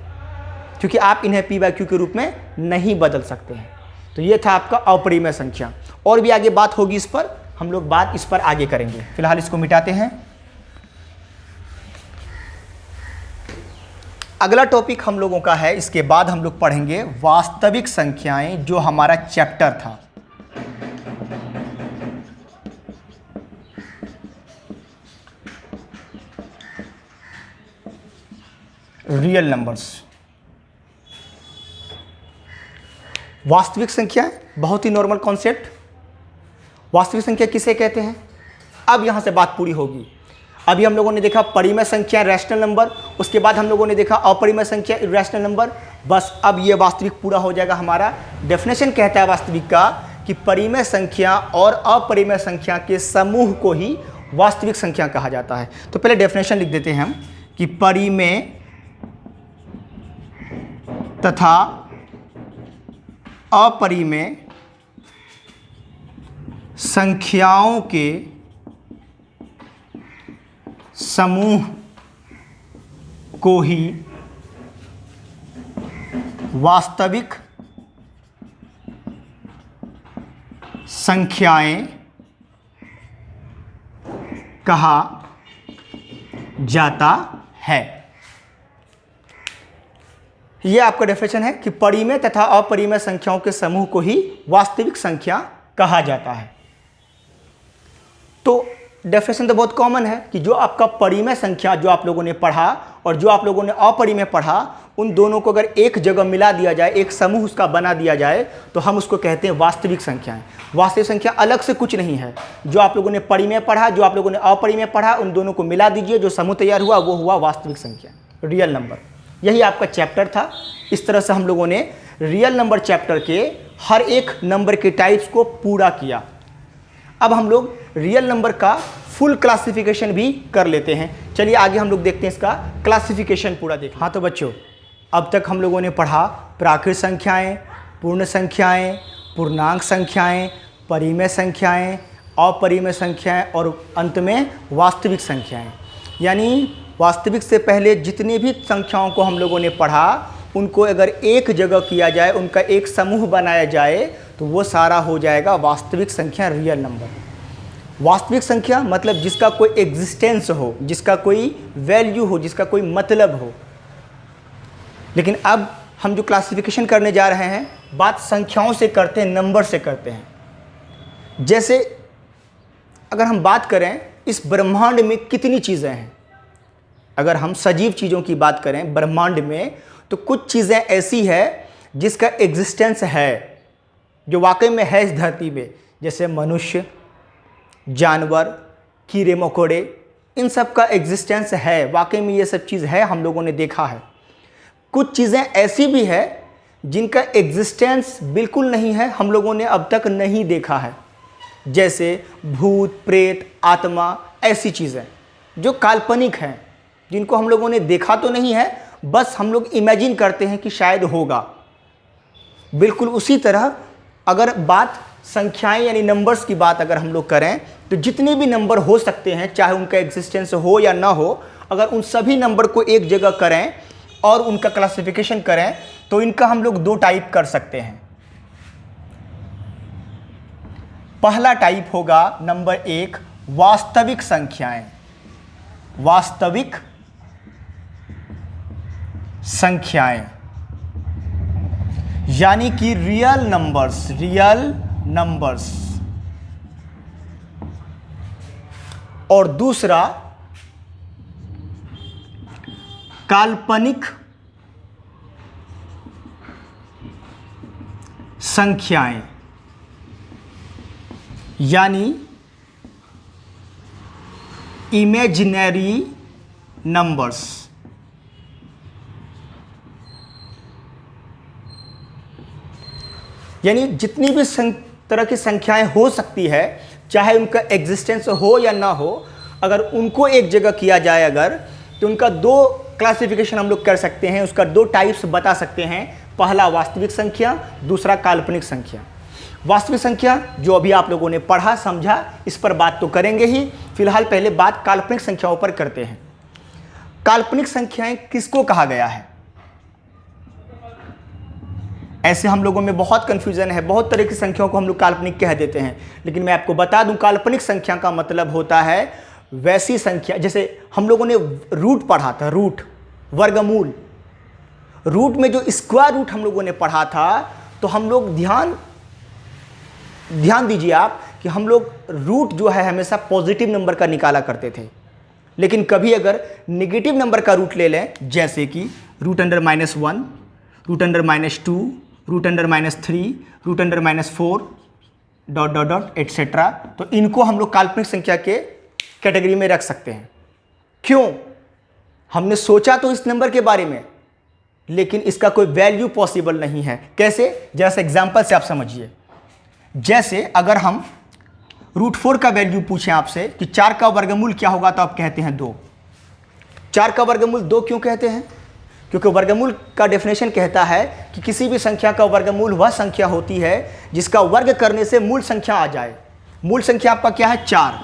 क्योंकि आप इन्हें p/q के रूप में नहीं बदल सकते हैं। तो ये था आपका अपरिमेय संख्या। और भी आगे बात होगी इस पर, हम लोग बात इस पर आगे करेंगे। फिलहाल इसको मिटाते हैं। अगला टॉपिक हम लोगों का है, इसके बाद हम लोग पढ़ेंगे वास्तविक संख्याएं, जो हमारा चैप्टर था। Real numbers. वास्तविक संख्या बहुत ही नॉर्मल कॉन्सेप्ट। वास्तविक संख्या किसे कहते हैं, अब यहां से बात पूरी होगी। अभी हम लोगों ने देखा परिमेय संख्या रैशनल नंबर, उसके बाद हम लोगों ने देखा अपरिमेय संख्या इरैशनल नंबर। बस अब ये वास्तविक पूरा हो जाएगा हमारा। डेफिनेशन कहता है वास्तविक का कि परिमेय संख्या और अपरिमेय संख्या के समूह को ही वास्तविक संख्या कहा जाता है। तो पहले डेफिनेशन लिख देते हैं हम कि परिमेय तथा अपरिमेय संख्याओं के समूह को ही वास्तविक संख्याएं कहा जाता है। यह आपका डेफिनेशन है कि परिमेय तथा अपरिमेय संख्याओं के समूह को ही वास्तविक संख्या कहा जाता है। तो डेफिनेशन तो बहुत कॉमन है कि जो आपका परिमेय संख्या जो आप लोगों ने पढ़ा और जो आप लोगों ने अपरिमेय पढ़ा, उन दोनों को अगर एक जगह मिला दिया जाए, एक समूह उसका बना दिया जाए, तो हम उसको कहते हैं वास्तविक संख्याएं। वास्तविक संख्या अलग से कुछ नहीं है। जो आप लोगों ने परिमेय पढ़ा, जो आप लोगों ने अपरिमेय पढ़ा, उन दोनों को मिला दीजिए, जो समूह तैयार हुआ वो हुआ वास्तविक संख्या, रियल नंबर। यही आपका चैप्टर था। इस तरह से हम लोगों ने रियल नंबर चैप्टर के हर एक नंबर के टाइप्स को पूरा किया। अब हम लोग रियल नंबर का फुल क्लासिफिकेशन भी कर लेते हैं। चलिए आगे हम लोग देखते हैं इसका क्लासिफिकेशन पूरा देखें। हाँ तो बच्चों, अब तक हम लोगों ने पढ़ा प्राकृत संख्याएं, पूर्ण संख्याएं, पूर्णांक संख्याएं, परिमेय संख्याएं, अपरिमेय संख्याएं और अंत में वास्तविक संख्याएं। यानी वास्तविक से पहले जितनी भी संख्याओं को हम लोगों ने पढ़ा, उनको अगर एक जगह किया जाए, उनका एक समूह बनाया जाए, तो वो सारा हो जाएगा वास्तविक संख्या, रियल नंबर। वास्तविक संख्या मतलब जिसका कोई एग्जिस्टेंस हो, जिसका कोई वैल्यू हो, जिसका कोई मतलब हो। लेकिन अब हम जो क्लासिफिकेशन करने जा रहे हैं, बात संख्याओं से करते हैं, नंबर से करते हैं। जैसे अगर हम बात करें इस ब्रह्मांड में कितनी चीज़ें हैं, अगर हम सजीव चीज़ों की बात करें ब्रह्मांड में, तो कुछ चीज़ें ऐसी है जिसका एग्जिस्टेंस है, जो वाकई में है इस धरती में, जैसे मनुष्य, जानवर, कीड़े मकोड़े, इन सब का एग्जिस्टेंस है, वाकई में ये सब चीज़ है, हम लोगों ने देखा है। कुछ चीज़ें ऐसी भी है जिनका एग्जिस्टेंस बिल्कुल नहीं है, हम लोगों ने अब तक नहीं देखा है, जैसे भूत, प्रेत, आत्मा, ऐसी चीज़ें जो काल्पनिक हैं, जिनको हम लोगों ने देखा तो नहीं है, बस हम लोग इमेजिन करते हैं कि शायद होगा। बिल्कुल उसी तरह अगर बात संख्याएं यानी नंबर्स की बात अगर हम लोग करें, तो जितने भी नंबर हो सकते हैं, चाहे उनका एग्जिस्टेंस हो या ना हो, अगर उन सभी नंबर को एक जगह करें और उनका क्लासिफिकेशन करें, तो इनका हम लोग दो टाइप कर सकते हैं। पहला टाइप होगा नंबर एक, वास्तविक संख्याएं। वास्तविक संख्याएं यानी कि रियल नंबर्स और दूसरा काल्पनिक संख्याएं, यानी इमेजिनरी नंबर्स। यानी जितनी भी तरह की संख्याएं हो सकती है, चाहे उनका एग्जिस्टेंस हो या ना हो, अगर उनको एक जगह किया जाए अगर, तो उनका दो क्लासिफिकेशन हम लोग कर सकते हैं, उसका दो टाइप्स बता सकते हैं। पहला वास्तविक संख्या, दूसरा काल्पनिक संख्या। वास्तविक संख्या जो अभी आप लोगों ने पढ़ा समझा, इस पर बात तो करेंगे ही, फिलहाल पहले बात काल्पनिक संख्याओं पर करते हैं। काल्पनिक संख्याएं किसको कहा गया है? ऐसे हम लोगों में बहुत कंफ्यूजन है, बहुत तरह की संख्याओं को हम लोग काल्पनिक कह देते हैं, लेकिन मैं आपको बता दूं काल्पनिक संख्या का मतलब होता है वैसी संख्या, जैसे हम लोगों ने रूट पढ़ा था, रूट वर्गमूल, रूट में जो स्क्वायर रूट हम लोगों ने पढ़ा था, तो हम लोग ध्यान दीजिए आप कि हम लोग रूट जो है हमेशा पॉजिटिव नंबर का निकाला करते थे, लेकिन कभी अगर नेगेटिव नंबर का रूट ले लें, जैसे कि root under -1, root under -2, root under -3, root under -4 dot dot dot etcetera, तो इनको हम लोग काल्पनिक संख्या के कैटेगरी में रख सकते हैं। क्यों? हमने सोचा तो इस नंबर के बारे में, लेकिन इसका कोई वैल्यू पॉसिबल नहीं है। कैसे? जैसे एग्जांपल से आप समझिए, जैसे अगर हम √4 का वैल्यू पूछें आपसे कि 4 का वर्गमूल क्या होगा, तो आप कहते हैं 2। 4 का वर्गमूल 2 क्यों कहते हैं? क्योंकि वर्गमूल का डेफिनेशन कहता है कि किसी भी संख्या का वर्गमूल वह संख्या होती है जिसका वर्ग करने से मूल संख्या आ जाए। मूल संख्या आपका क्या है? 4।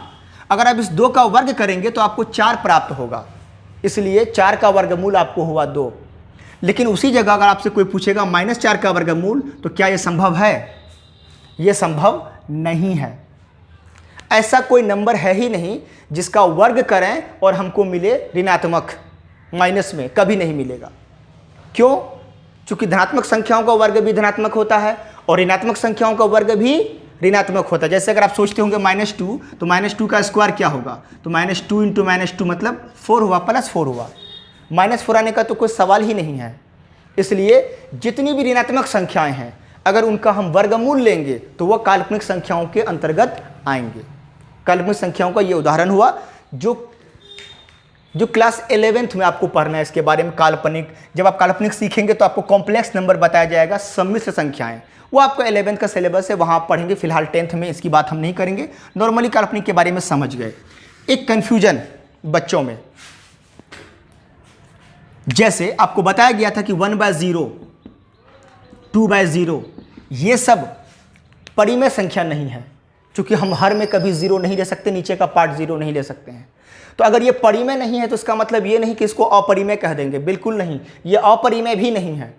अगर आप इस 2 का वर्ग करेंगे तो आपको 4 प्राप्त होगा, इसलिए 4 का वर्गमूल आपको हुआ 2। लेकिन उसी जगह अगर आपसे कोई पूछेगा -4 का वर्गमूल, तो क्या यह संभव है? यह संभव नहीं है। ऐसा कोई नंबर है ही नहीं जिसका वर्ग करें और हमको मिले ऋणात्मक, माइनस में, कभी नहीं मिलेगा। क्यों? क्योंकि धनात्मक संख्याओं का वर्ग भी धनात्मक होता है और ऋणात्मक संख्याओं का वर्ग भी ऋणात्मक होता है। जैसे अगर आप सोचते होंगे -2, तो -2 का स्क्वायर क्या होगा? तो -2 × -2 मतलब 4 हुआ, +4 हुआ। -4 आने का तो कोई सवाल ही नहीं है। इसलिए जितनी भी ऋणात्मक संख्याएं हैं, अगर उनका हम वर्गमूल लेंगे तो वह काल्पनिक संख्याओं के अंतर्गत आएंगे। काल्पनिक संख्याओं का ये उदाहरण हुआ जो क्लास 11th में आपको पढ़ना है इसके बारे में। काल्पनिक, जब आप काल्पनिक सीखेंगे तो आपको कॉम्प्लेक्स नंबर बताया जाएगा, सम्मिश्र संख्याएं, वो आपका 11th का सिलेबस है, वहाँ आप पढ़ेंगे। फिलहाल 10th में इसकी बात हम नहीं करेंगे, नॉर्मली काल्पनिक के बारे में समझ गए। एक कन्फ्यूजन बच्चों में, जैसे आपको बताया गया था कि 1/0, 2/0 ये सब परिमेय संख्या नहीं है, क्योंकि हम हर में कभी 0 नहीं ले सकते, नीचे का पार्ट 0 नहीं ले सकते हैं। तो अगर ये परिमेय नहीं है तो इसका मतलब ये नहीं कि इसको अपरिमेय कह देंगे, बिल्कुल नहीं, ये अपरिमेय भी नहीं है।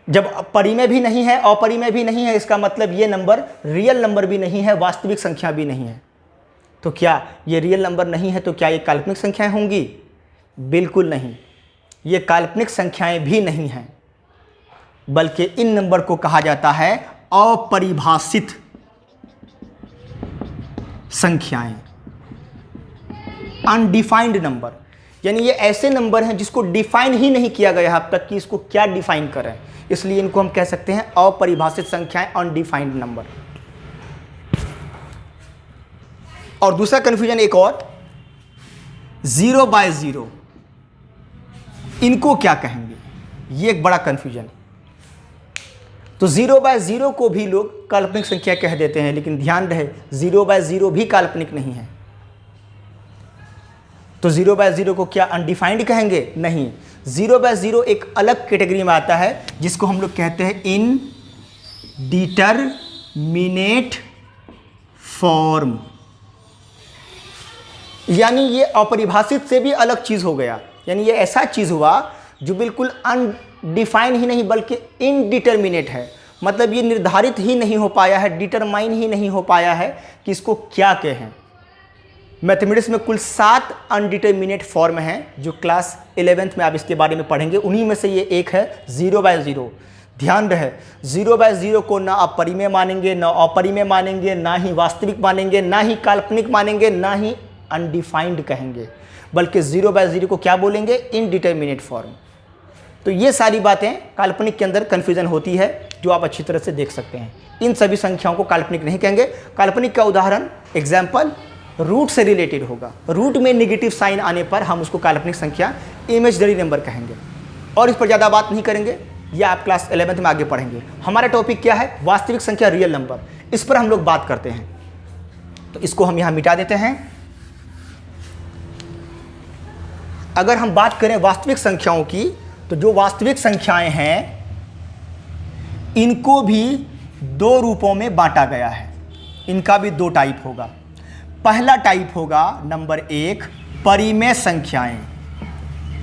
जब परिमेय भी नहीं है, अपरिमेय भी नहीं है, इसका मतलब ये नंबर रियल नंबर भी नहीं है, वास्तविक संख्या भी नहीं है। तो क्या ये रियल नंबर नहीं है तो क्या ये काल्पनिक संख्याएं होंगी? बिल्कुल नहीं, ये काल्पनिक संख्याएं भी नहीं हैं, बल्कि इन नंबर को कहा जाता है अपरिभाषित संख्याएं, अनडिफाइंड नंबर। यानी ये ऐसे नंबर हैं जिसको डिफाइन ही नहीं किया गया अब तक कि इसको क्या डिफाइन करें, इसलिए इनको हम कह सकते हैं अपरिभाषित संख्याएं, अनडिफाइंड नंबर। और दूसरा कंफ्यूजन एक और, 0/0 इनको क्या कहेंगे? ये एक बड़ा कंफ्यूजन। तो 0/0 को भी लोग काल्पनिक संख्या कह देते हैं, लेकिन ध्यान रहे 0/0 भी काल्पनिक नहीं है। तो 0/0 को क्या अनडिफाइंड कहेंगे? नहीं, 0/0 एक अलग कैटेगरी में आता है जिसको हम लोग कहते हैं इनडिटरमिनेट फॉर्म। यानी ये अपरिभाषित से भी अलग चीज हो गया, यानी ये ऐसा चीज हुआ जो बिल्कुल अनडिफाइन ही नहीं बल्कि इनडिटरमिनेट है। मतलब ये निर्धारित ही नहीं हो पाया है, डिटरमाइन ही नहीं हो पाया है कि इसको क्या कहें। मैथमेटिक्स में कुल 7 अनडिटरमिनेट फॉर्म हैं जो क्लास 11th में आप इसके बारे में पढ़ेंगे। उन्हीं में से ये एक है 0/0। ध्यान रहे, 0/0 को ना आप परिमेय मानेंगे, ना अपरिमेय मानेंगे, ना ही वास्तविक मानेंगे, ना ही काल्पनिक मानेंगे, ना ही अनडिफाइंड कहेंगे, बल्कि 0/0 को क्या बोलेंगे? Indeterminate form. तो ये सारी बातें काल्पनिक के अंदर कन्फ्यूजन होती है, जो आप अच्छी तरह से देख सकते हैं। इन सभी संख्याओं को काल्पनिक नहीं कहेंगे। काल्पनिक का उदाहरण एग्जाम्पल रूट से रिलेटेड होगा। रूट में नेगेटिव साइन आने पर हम उसको काल्पनिक संख्या, इमेजिनरी नंबर कहेंगे। और इस पर ज़्यादा बात नहीं करेंगे, यह आप क्लास 11th में आगे पढ़ेंगे। हमारा टॉपिक क्या है? वास्तविक संख्या, रियल नंबर। इस पर हम लोग बात करते हैं, तो इसको हम यहाँ मिटा देते हैं। अगर हम बात करें वास्तविक संख्याओं की, तो जो वास्तविक संख्याएं हैं इनको भी 2 रूपों में बांटा गया है। इनका भी 2 टाइप होगा। पहला टाइप होगा नंबर 1, परिमेय संख्याएं।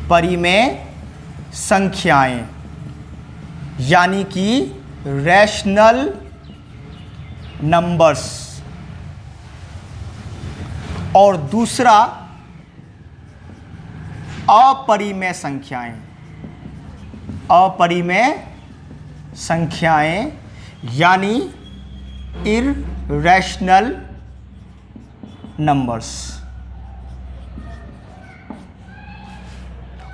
परिमेय संख्याएं यानी कि रैशनल नंबर्स। और दूसरा अपरिमेय संख्याएं। अपरिमेय संख्याएं यानी इररेशनल नंबर्स।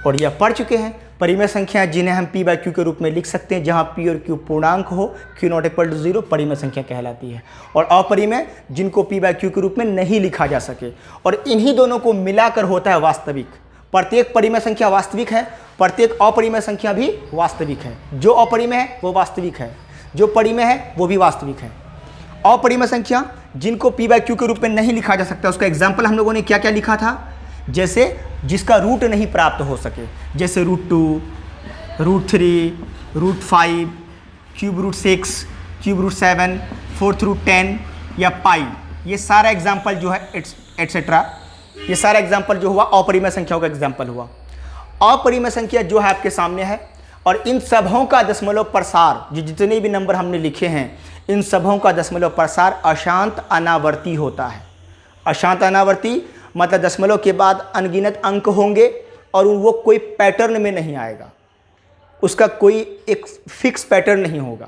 और यह पढ़ चुके हैं। परिमेय संख्या जिन्हें हम p/q के रूप में लिख सकते हैं, जहां p और q पूर्णांक हो, q ≠ 0, परिमेय संख्या कहलाती है। और अपरिमेय जिनको p/q के रूप में नहीं लिखा जा सके। और इन्हीं दोनों को मिलाकर होता है वास्तविक। प्रत्येक परिमेय संख्या वास्तविक है, प्रत्येक अपरिमेय संख्या भी वास्तविक है। जो अपरिमेय है वो वास्तविक है, जो परिमेय है वो भी वास्तविक है। अपरिमेय संख्या जिनको p/q के रूप में नहीं लिखा जा सकता, उसका एग्जाम्पल हम लोगों ने क्या क्या लिखा था? जैसे जिसका रूट नहीं प्राप्त हो सके, जैसे √2, √3, √5, √6, √7, 4/10 या पाई। ये सारा एग्जाम्पल जो है एटसेट्रा, ये सारा एग्जाम्पल जो हुआ अपरिमेय संख्याओं का एग्जाम्पल हुआ। अपरिमेय संख्या जो है आपके सामने है, और इन सबों का दशमलव प्रसार, जितने भी नंबर हमने लिखे हैं, इन सबों का दशमलव प्रसार अशांत अनावर्ती होता है। अशांत अनावर्ती मतलब दशमलव के बाद अनगिनत अंक होंगे और वो कोई पैटर्न में नहीं आएगा, उसका कोई एक फिक्स पैटर्न नहीं होगा।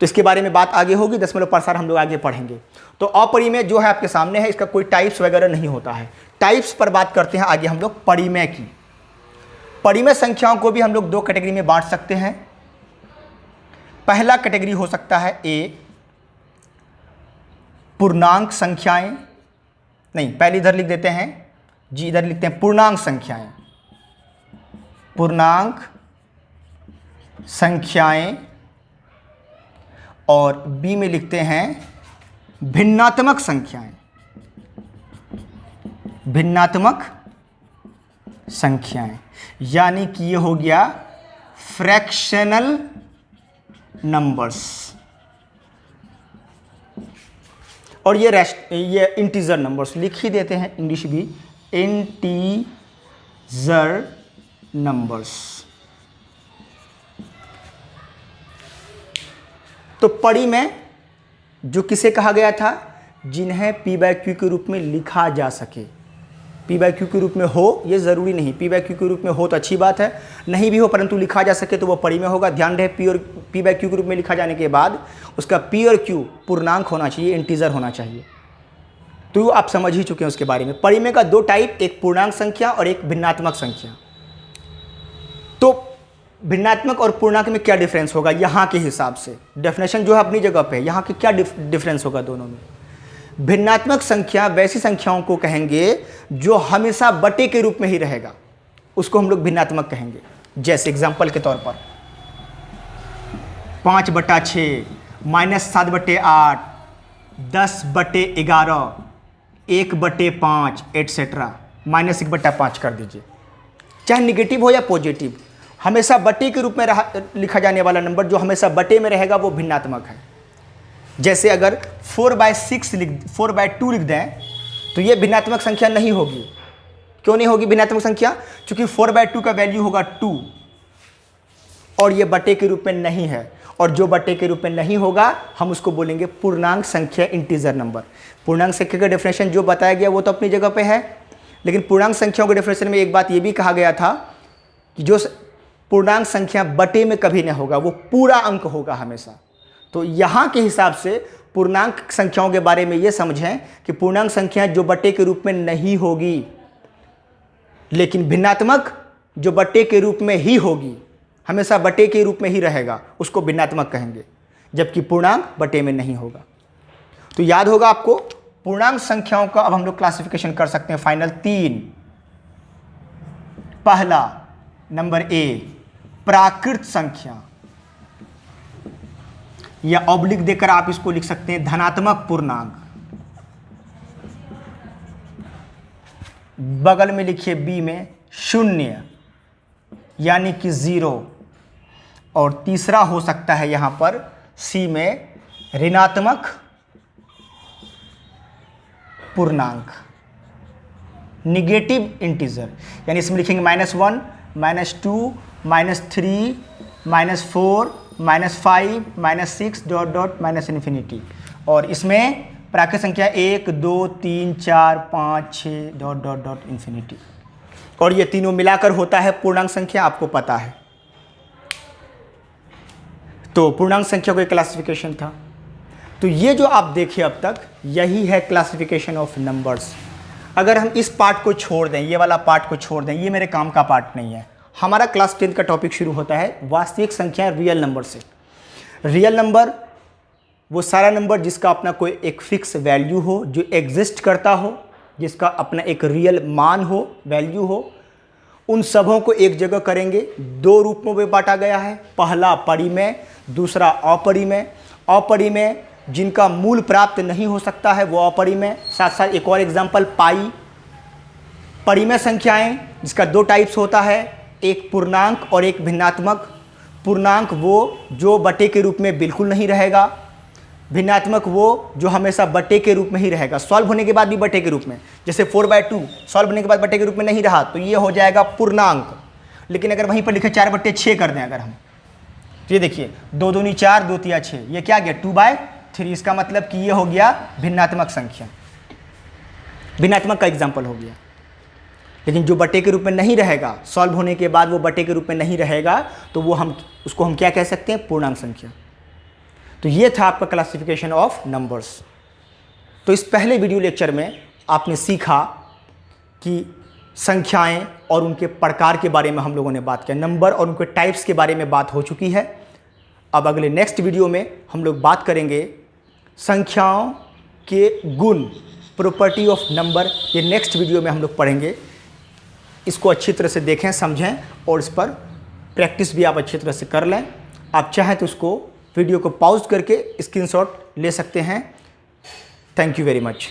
तो इसके बारे में बात आगे होगी, दशमलव प्रसार हम लोग आगे पढ़ेंगे। तो अपरिमेय जो है आपके सामने है, इसका कोई टाइप्स वगैरह नहीं होता है। टाइप्स पर बात करते हैं आगे हम लोग परिमेय की। परिमेय संख्याओं को भी हम लोग 2 कैटेगरी में बांट सकते हैं। पहला कैटेगरी हो सकता है ए, पूर्णांक संख्याएं। नहीं, पहले इधर लिख देते हैं जी, इधर लिखते हैं पूर्णांक संख्याएं। पूर्णांक संख्याएं। और बी में लिखते हैं भिन्नात्मक संख्याएं। भिन्नात्मक संख्याएं यानी कि ये हो गया फ्रैक्शनल नंबर्स। और ये इंटीजर नंबर्स लिख ही देते हैं, इंग्लिश भी, इंटीजर नंबर्स। तो परिमेय जो किसे कहा गया था? जिन्हें p/q के रूप में लिखा जा सके। p/q के रूप में हो ये ज़रूरी नहीं, p/q के रूप में हो तो अच्छी बात है, नहीं भी हो परंतु लिखा जा सके तो वो परिमेय होगा। ध्यान रहे, p/q के रूप में लिखा जाने के बाद उसका p और q पूर्णांक होना चाहिए, इंटीजर होना चाहिए। तो आप समझ ही चुके हैं उसके बारे में। परिमेय का 2 टाइप, एक पूर्णांक संख्या और एक भिन्नात्मक संख्या। तो भिन्नात्मक और पूर्णांक में क्या डिफरेंस होगा यहाँ के हिसाब से? डेफिनेशन जो है अपनी जगह पे है, यहाँ के क्या डिफरेंस होगा दोनों में? भिन्नात्मक संख्या वैसी संख्याओं को कहेंगे जो हमेशा बटे के रूप में ही रहेगा, उसको हम लोग भिन्नात्मक कहेंगे। जैसे एग्जाम्पल के तौर पर 5/6, -7/8, 10/11, 1/5 एटसेट्रा, -1/5 कर दीजिए। चाहे निगेटिव हो या पॉजिटिव, हमेशा बटे के रूप में लिखा जाने वाला नंबर जो हमेशा बटे में रहेगा वो भिन्नात्मक है। जैसे अगर 4/2 लिख दें तो ये भिन्नात्मक संख्या नहीं होगी। क्यों नहीं होगी भिन्नात्मक संख्या? क्योंकि 4/2 का वैल्यू होगा 2 और ये बटे के रूप में नहीं है। और जो बटे के रूप में नहीं होगा हम उसको बोलेंगे पूर्णांक संख्या, इंटीजर नंबर। पूर्णांक संख्या का डेफिनेशन जो बताया गया वो तो अपनी जगह पे है, लेकिन पूर्णांक संख्याओं के डेफिनेशन में एक बात ये भी कहा गया था कि जो पूर्णांक संख्या बटे में कभी नहीं होगा वो पूरा अंक होगा हमेशा। तो यहाँ के हिसाब से पूर्णांक संख्याओं के बारे में ये समझें कि पूर्णांक संख्या जो बटे के रूप में नहीं होगी, लेकिन भिन्नात्मक जो बटे के रूप में ही होगी, हमेशा बटे के रूप में ही रहेगा, उसको भिन्नात्मक कहेंगे, जबकि पूर्णांक बटे में नहीं होगा। तो याद होगा आपको पूर्णांक संख्याओं का अब हम लोग क्लासिफिकेशन कर सकते हैं फाइनल 3। पहला नंबर ए, प्राकृत संख्या, या ऑब्लिक देकर आप इसको लिख सकते हैं धनात्मक पूर्णांक। बगल में लिखिए बी में 0 यानी कि 0, और तीसरा हो सकता है यहां पर सी में ऋणात्मक पूर्णांक, निगेटिव इंटीजर, यानी इसमें लिखेंगे -1, -2, -3, -4, -5, -6 डॉट डॉट -इन्फिनिटी। और इसमें प्राकृत संख्या 1, 2, 3, 4, 5, 6 डॉट डॉट डॉट इन्फिनिटी। और ये तीनों मिलाकर होता है पूर्णांक संख्या, आपको पता है। तो पूर्णांक संख्या का क्लासिफिकेशन था। तो ये जो आप देखे अब तक, यही है क्लासिफिकेशन ऑफ नंबर्स। अगर हम इस पार्ट को छोड़ दें, ये वाला पार्ट को छोड़ दें, ये मेरे काम का पार्ट नहीं है। हमारा क्लास 10 का टॉपिक शुरू होता है वास्तविक संख्या, रियल नंबर से। रियल नंबर वो सारा नंबर जिसका अपना कोई एक फिक्स वैल्यू हो, जो एग्जिस्ट करता हो, जिसका अपना एक रियल मान हो, वैल्यू हो, उन सबों को एक जगह करेंगे। 2 रूपों में बांटा गया है, पहला परिमेय, दूसरा अपरिमेय। अपरिमेय जिनका मूल प्राप्त नहीं हो सकता है वो अपरिमेय। साथ साथ एक और एग्जांपल पाई। परिमेय संख्याएं जिसका 2 टाइप्स होता है, एक पूर्णांक और एक भिन्नात्मक। पूर्णांक वो जो बटे के रूप में बिल्कुल नहीं रहेगा, भिन्नात्मक वो जो हमेशा बटे के रूप में ही रहेगा, सॉल्व होने के बाद भी बटे के रूप में। जैसे 4/2 सॉल्व होने के बाद बटे के रूप में नहीं रहा तो ये हो जाएगा पूर्णांक। लेकिन अगर वहीं पर लिखे 4/6 कर दें अगर हम, तो ये देखिए 2 दूनी 4, 2 तिया 6, ये क्या गया 2/3। इसका मतलब कि ये हो गया भिन्नात्मक संख्या, भिन्नात्मक का एग्जाम्पल हो गया। लेकिन जो बटे के रूप में नहीं रहेगा, सॉल्व होने के बाद वो बटे के रूप में नहीं रहेगा, तो वो उसको हम क्या कह सकते हैं, पूर्णांक संख्या। तो ये था आपका क्लासिफिकेशन ऑफ नंबर्स। तो इस पहले वीडियो लेक्चर में आपने सीखा कि संख्याएं और उनके प्रकार के बारे में हम लोगों ने बात किया, नंबर और उनके टाइप्स के बारे में बात हो चुकी है। अब अगले नेक्स्ट वीडियो में हम लोग बात करेंगे संख्याओं के गुण, प्रॉपर्टी ऑफ नंबर। ये नेक्स्ट वीडियो में हम लोग पढ़ेंगे। इसको अच्छी तरह से देखें, समझें, और इस पर प्रैक्टिस भी आप अच्छी तरह से कर लें। आप चाहें तो उसको वीडियो को पॉज करके स्क्रीनशॉट ले सकते हैं। Thank you very much.